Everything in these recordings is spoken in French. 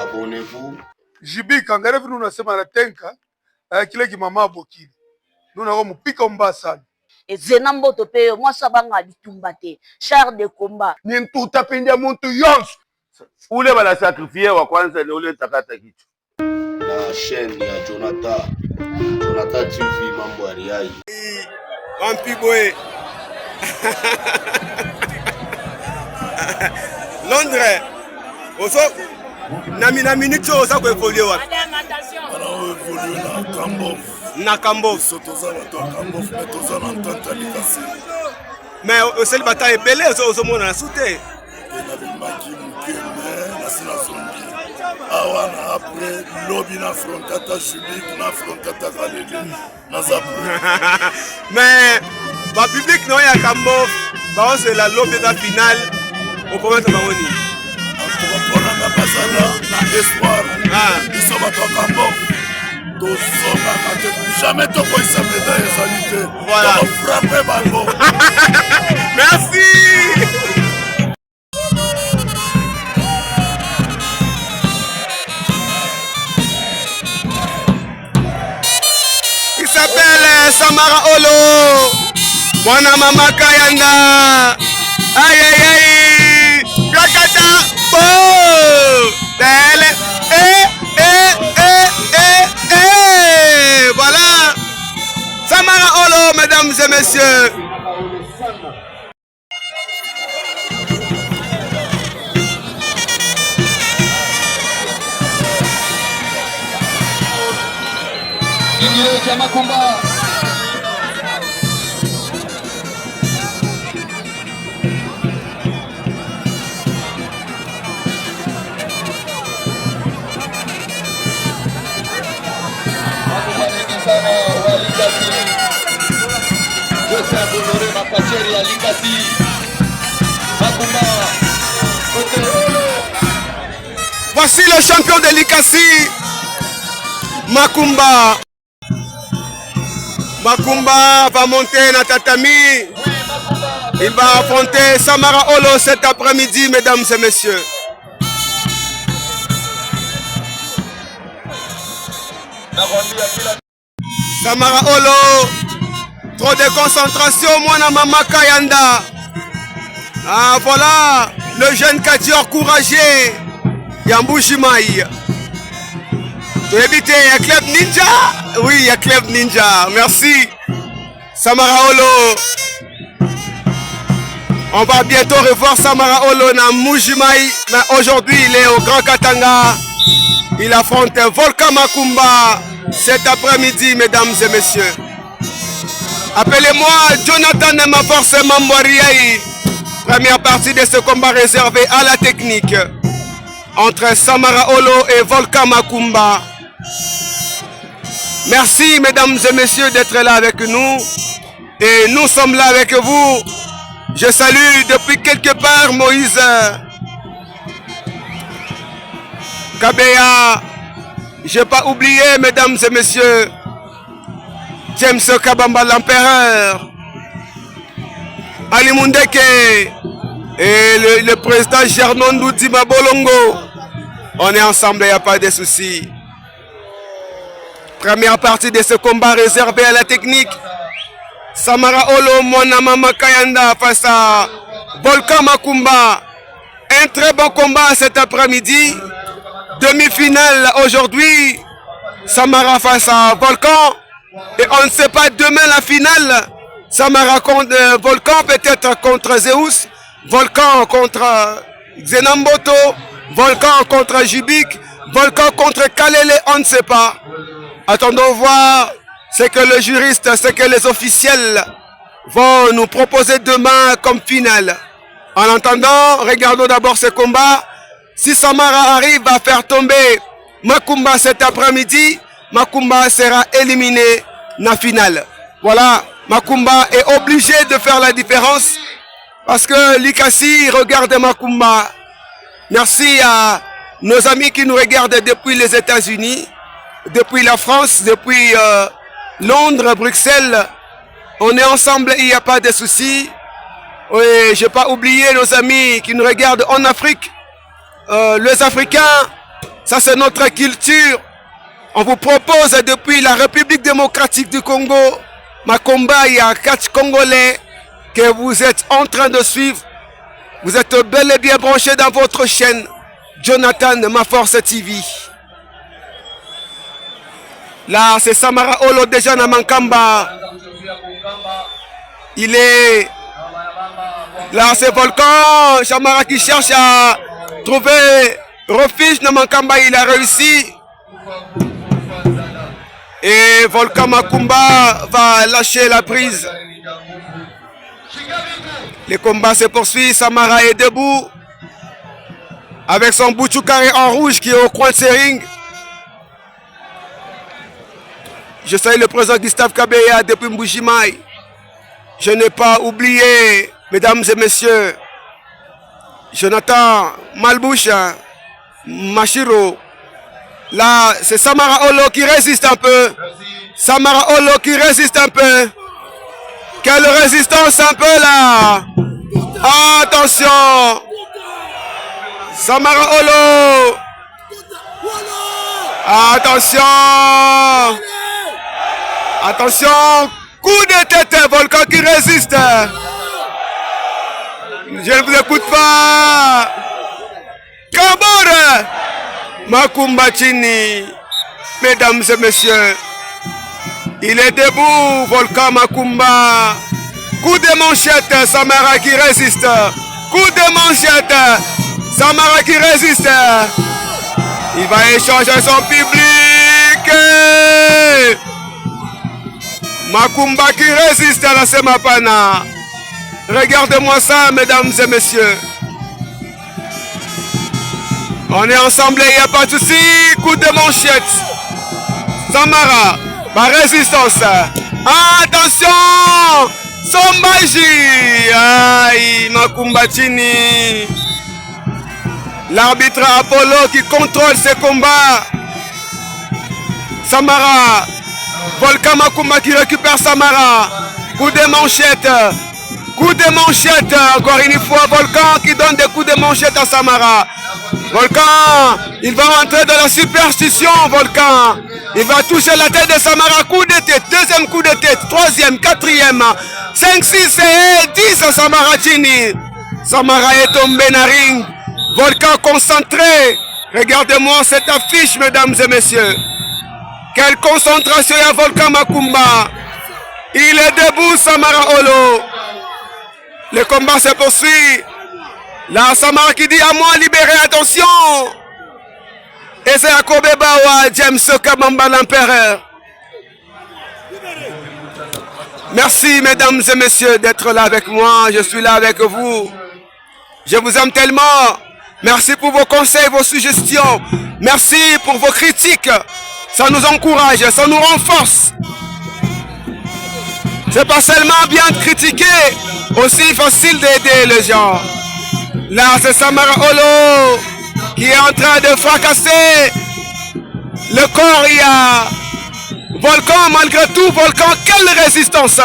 Abonnez-vous. Jibi kangare vinu unasema na tenka kile kimama abokili. Nuna ko mupika mbasa. Ezena mboto pe moi sabanga bitumba te. Char de combat. Ni ntuta pindia muntu yonsu. Ule bala sacrifier wa kwanza ni ule takata kitu. Na chaîne ya Jonathan TV mambo ariai. Ampiboe. Londres. Oso na minute osa ko evoluer wa. Alors évoluer na Kambof. Na Kambof. Sotoza bato Kambof metoza na ntanta likasi. Mais au seul bataille belé oso mona na soute. Na bimaki mukeme na sina zongi. Awana après lobby na frontata Jubik na frontata Kalele. Na zapre. Mais ba public no ya Kambof, ba c'est la lobby da finale au commettre bangoni. Pour pasala na espoir. Ils sont bato Kambof. Jamais ton point s'appelle dans les salités. Voilà. On va frapper Bango. Merci. Il s'appelle Samara Olo. Mwana mama Kayanda. Aïe aïe aïe. Kakata. Oh. Belle. Voilà. Samara Olo, mesdames et messieurs. Makumba. Voici le champion de Likasi, Makumba. Makumba va monter dans tatami. Il va affronter Samara Olo cet après-midi, mesdames et messieurs. Samara Olo, trop de concentration, moi na mama Kayanda. Ah voilà, le jeune catcheur courageux, Yambouchimaï. Tu habites à Club Ninja? Oui, il y a Club Ninja, merci. Samara Olo. On va bientôt revoir Samara Olo na Moujimaï, mais aujourd'hui il est au Grand Katanga. Il affronte Volcan Makumba cet après-midi, mesdames et messieurs. Appelez-moi Jonathan Maforce Mamboriaï. Première partie de ce combat réservé à la technique entre Samara Olo et Volcan Makumba. Merci, mesdames et messieurs, d'être là avec nous. Et nous sommes là avec vous. Je salue depuis quelque part Moïse Kabeya. Je n'ai pas oublié, mesdames et messieurs, James Kabamba, l'empereur, Ali Mundeke et le président Gernondou Dima Bolongo. On est ensemble, il n'y a pas de soucis. Première partie de ce combat réservé à la technique. Samara Olo, Mwana Mama Kayanda face à Volcan Makumba. Un très bon combat cet après-midi. Demi-finale aujourd'hui. Samara face à Volcan. Et on ne sait pas demain la finale. Samara contre Volcan, peut-être contre Zeus. Volcan contre Xenamboto. Volcan contre Jubik. Volcan contre Kalele, on ne sait pas. Attendons voir ce que le juriste, ce que les officiels vont nous proposer demain comme finale. En attendant, regardons d'abord ce combat. Si Samara arrive à faire tomber Makumba cet après-midi, Makumba sera éliminé dans la finale. Voilà, Makumba est obligé de faire la différence parce que Likasi regarde Makumba. Merci à nos amis qui nous regardent depuis les États-Unis, depuis la France, depuis Londres, Bruxelles. On est ensemble, il n'y a pas de soucis. Oui, je n'ai pas oublié nos amis qui nous regardent en Afrique. les Africains, ça c'est notre culture. On vous propose depuis la République démocratique du Congo, Makomba, il y a 4 Congolais que vous êtes en train de suivre. Vous êtes bel et bien branchés dans votre chaîne Jonathan Ma Force TV. Là, c'est Samara Olo déjà na Mankamba. Il est... Là, c'est Volcan. Samara qui cherche à trouver refuge na Mankamba. Il a réussi. Et Volcan Makumba va lâcher la prise. Les combats se poursuivent. Samara est debout. Avec son Bouchou carré en rouge qui est au coin de ses rings. Je salue le président Gustave Kabeya depuis Mbujimaï. Je n'ai pas oublié, mesdames et messieurs, Jonathan Malbouche, Machiro. Là, c'est Samara Olo qui résiste un peu. Samara Olo qui résiste un peu. Quelle résistance un peu là. Attention. Samara Olo. Attention. Attention. Coup de tête, Volcan qui résiste. Je ne vous écoute pas. Kabore. Makumba Chini. Mesdames et messieurs. Il est debout, Volcan Makumba. Coup de manchette, Samara qui résiste. Coup de manchette, Samara qui résiste. Il va échanger son public. Makumba qui résiste à la Semapana. Regardez-moi ça, mesdames et messieurs. On est ensemble, il n'y a pas de souci. Coup de manchette. Samara, ma résistance. Attention, Sombaji. Aïe, Makumba Chini. L'arbitre Apollo qui contrôle ces combats. Samara. Volcan Makumba qui récupère Samara. Coup de manchette. Coup de manchette. Encore une fois, Volcan qui donne des coups de manchette à Samara. Volcan, il va rentrer dans la superstition, Volcan. Il va toucher la tête de Samara. Coup de tête. Deuxième coup de tête. Troisième, quatrième. 5, 6 et 10 à Samara Chini. Samara est tombé dans le ring. Volcan concentré. Regardez-moi cette affiche, mesdames et messieurs. Quelle concentration à Volcan Makumba. Il est debout, Samara Olo. Le combat se poursuit. Là, Samara qui dit à moi, libérez, attention. Et c'est Akobe Bawa, James Kabamba l'empereur. Merci, mesdames et messieurs, d'être là avec moi. Je suis là avec vous. Je vous aime tellement. Merci pour vos conseils, vos suggestions. Merci pour vos critiques. Ça nous encourage, ça nous renforce. C'est pas seulement bien de critiquer, aussi facile d'aider les gens. Là, c'est Samara Olo qui est en train de fracasser le corps. Il y a Volcan, malgré tout, Volcan, quelle résistance.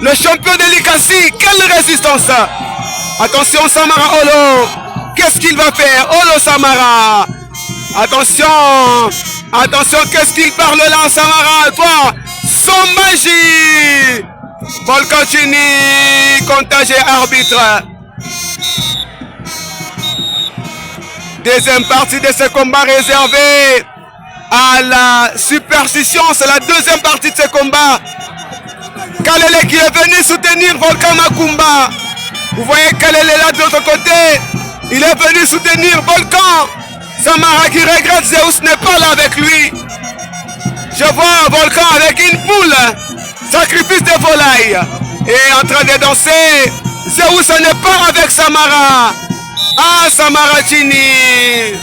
Le champion de l'Ikasi, quelle résistance. Attention, Samara Olo. Qu'est-ce qu'il va faire? Olo Samara. Attention. Attention, qu'est-ce qu'il parle là, Samara? Toi, Sombaji. Volcan Chini, contagé arbitre. Deuxième partie de ce combat réservé à la superstition. C'est la deuxième partie de ce combat. Kalele qui est venu soutenir Volcan Makumba. Vous voyez Kalele là de l'autre côté. Il est venu soutenir Volcan. Samara qui regrette Zeus n'est pas là avec lui. Je vois Volcan avec une poule. Sacrifice de volaille. Et en train de danser. Zeus n'est pas avec Samara. Ah, Samara Chini.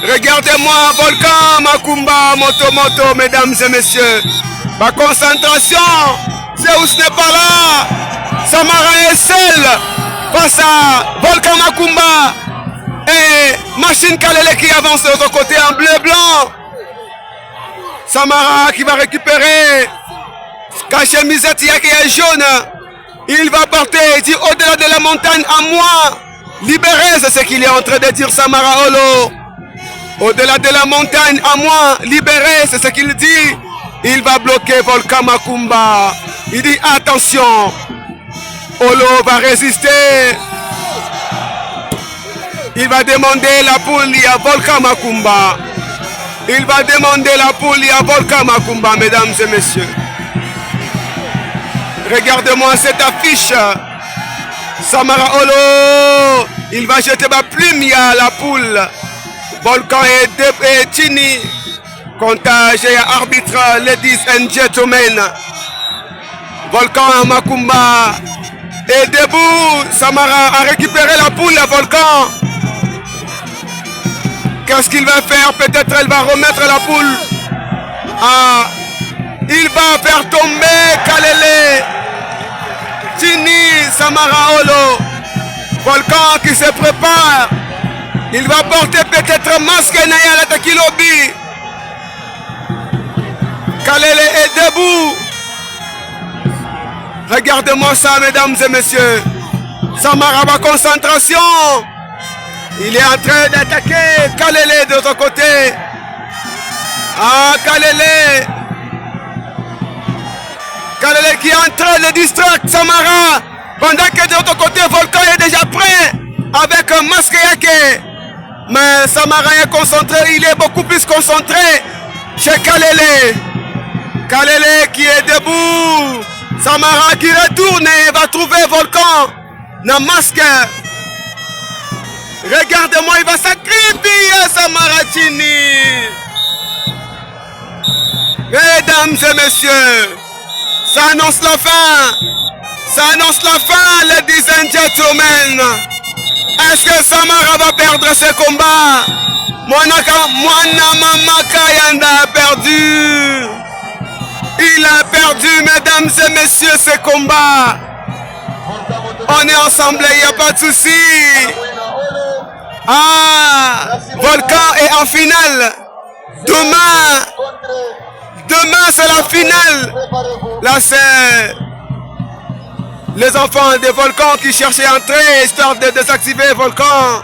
Regardez-moi, Volcan Makumba, Moto, mesdames et messieurs. Ma concentration. Zeus n'est pas là. Samara est seule face à Volcan Makumba. Et Machine Kalele qui avance de l'autre côté en bleu-blanc. Samara qui va récupérer. Caché Mizetia qui est jaune. Il va porter, il dit au-delà de la montagne à moi. Libérez, c'est ce qu'il est en train de dire Samara Olo. Au-delà de la montagne, à moi, libérez, c'est ce qu'il dit. Il va bloquer Volcan Makumba. Il dit attention, Olo va résister. Il va demander la poulie à Volcan Makumba. Il va demander la poulie à Volcan Makumba, mesdames et messieurs. Regardez-moi cette affiche. Samara Olo, il va jeter ma plume à la poule. Volcan et Tini. Comptage et arbitre, ladies and gentlemen. Volcan Makumba est debout. Samara a récupéré la poule à Volcan. Qu'est-ce qu'il va faire? Peut-être elle va remettre la poule. Ah, il va faire tomber Kalele. Tini, Samara Olo. Volcan qui se prépare. Il va porter peut-être masque Naya la Takilobi. Kalele est debout. Regardez-moi ça, mesdames et messieurs. Samara va concentration. Il est en train d'attaquer Kalele de l'autre côté. Ah, Kalele. Kalele qui est en train de distraire Samara. Pendant que de l'autre côté, Volcan est déjà prêt avec un masque Yake. Mais Samara est concentré, il est beaucoup plus concentré chez Kalele. Kalele qui est debout. Samara qui retourne et va trouver Volcan. Le masque. Regardez-moi, il va sacrifier Samara Tini. Mesdames et messieurs, ça annonce la fin. Ça annonce la fin, ladies and gentlemen. Est-ce que Samara va perdre ce combat? Mwana Mama Kayanda a perdu. Il a perdu, mesdames et messieurs, ce combat. On est ensemble, il n'y a pas de souci. Ah, Volcan est en finale. Demain c'est la finale. Là, c'est les enfants de Volcan qui cherchaient à entrer, histoire de désactiver Volcan.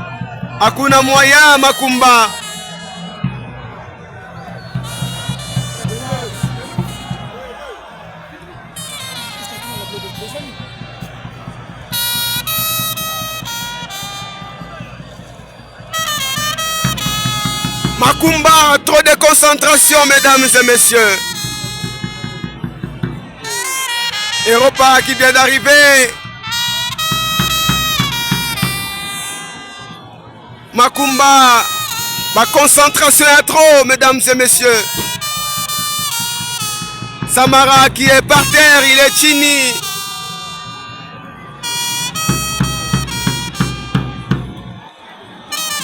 Hakuna moyen, Makumba. Makumba, trop de concentration, mesdames et messieurs. Europa qui vient d'arriver. Makumba, ma concentration est trop, mesdames et messieurs. Samara qui est par terre, il est Chini.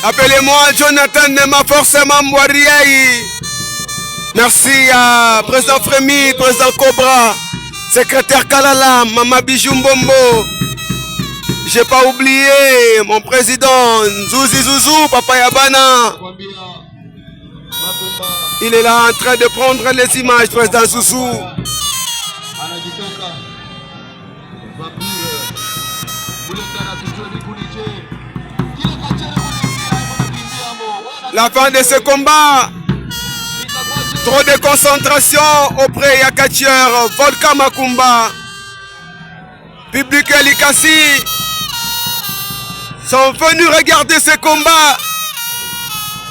Appelez-moi Jonathan Nema forcément Mwariaï. Merci à président Frémy, président Cobra, secrétaire Kalala, Mama Bijou Mbombo. J'ai pas oublié mon président Zouzi Zouzou, Papa Yabana. Il est là en train de prendre les images, président Zouzou. La fin de ce combat. Trop de concentration auprès de catcheur Volcan Makumba. Public Elikasi sont venus regarder ce combat.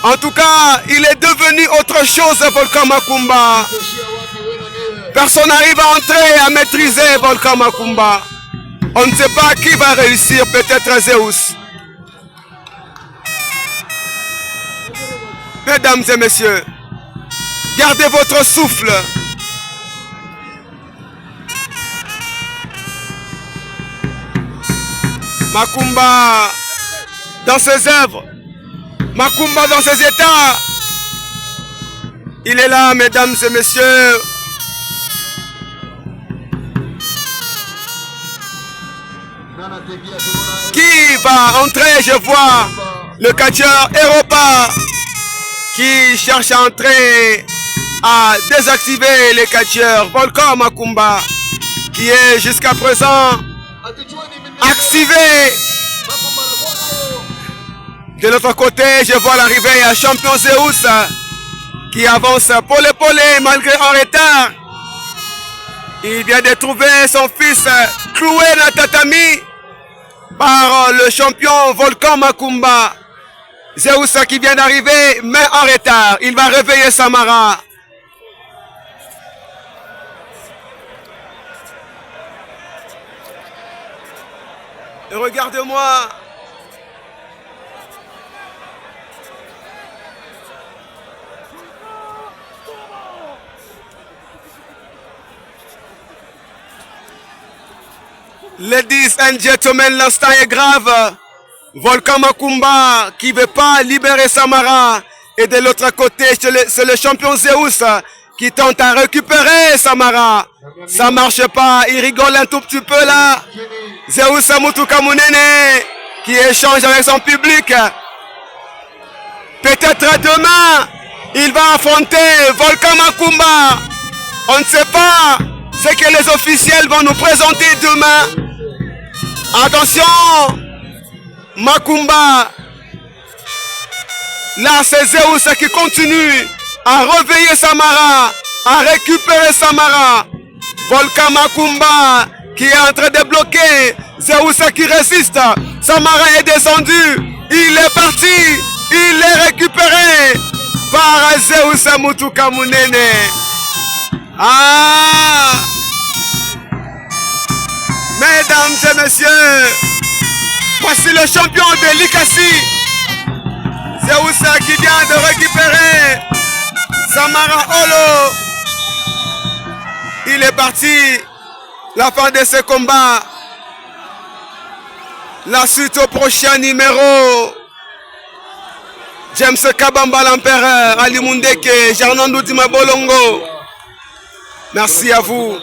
En tout cas, il est devenu autre chose, Volcan Makumba. Personne n'arrive à entrer et à maîtriser Volcan Makumba. On ne sait pas qui va réussir, peut-être Zeus. Mesdames et messieurs, gardez votre souffle. Makumba dans ses œuvres, Makumba dans ses états. Il est là, mesdames et messieurs. Qui va entrer? Je vois le catcheur Europa qui cherche à entrer à désactiver les catcheurs. Volcan Makumba qui est jusqu'à présent activé. De l'autre côté, je vois l'arrivée à Champion Zeus qui avance pole malgré un retard. Il vient de trouver son fils cloué dans le tatami par le champion Volcan Makumba. Zeus qui vient d'arriver, mais en retard. Il va réveiller Samara. Et regarde-moi. Ladies and gentlemen, l'instant est grave. Volcan Makumba qui ne veut pas libérer Samara. Et de l'autre côté, c'est le champion Zeus qui tente à récupérer Samara. Ça marche pas, il rigole un tout petit peu là. Zeus Mutuka Munene qui échange avec son public. Peut-être demain, il va affronter Volcan Makumba. On ne sait pas ce que les officiels vont nous présenter demain. Attention, Makumba. Là, c'est Zeus qui continue à réveiller Samara, à récupérer Samara. Volcan Makumba qui est en train de bloquer. Zeus qui résiste. Samara est descendu. Il est parti. Il est récupéré par Zeus Mutuka Munene. Ah! Mesdames et messieurs, voici le champion de l'Ikasi. Zeus qui vient de récupérer Samara Olo. Il est parti. La fin de ce combat. La suite au prochain numéro. James Kabamba l'empereur, Ali Mundeke, Jarnando Dima Bolongo. Merci à vous.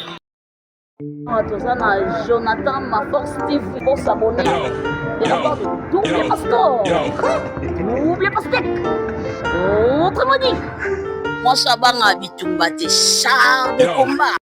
Jonathan, ma force TV pour s'abonner. De la part de Double Pastor. Double Pastek. Autrement dit, moi, ça va à Bitumbate, char de combat.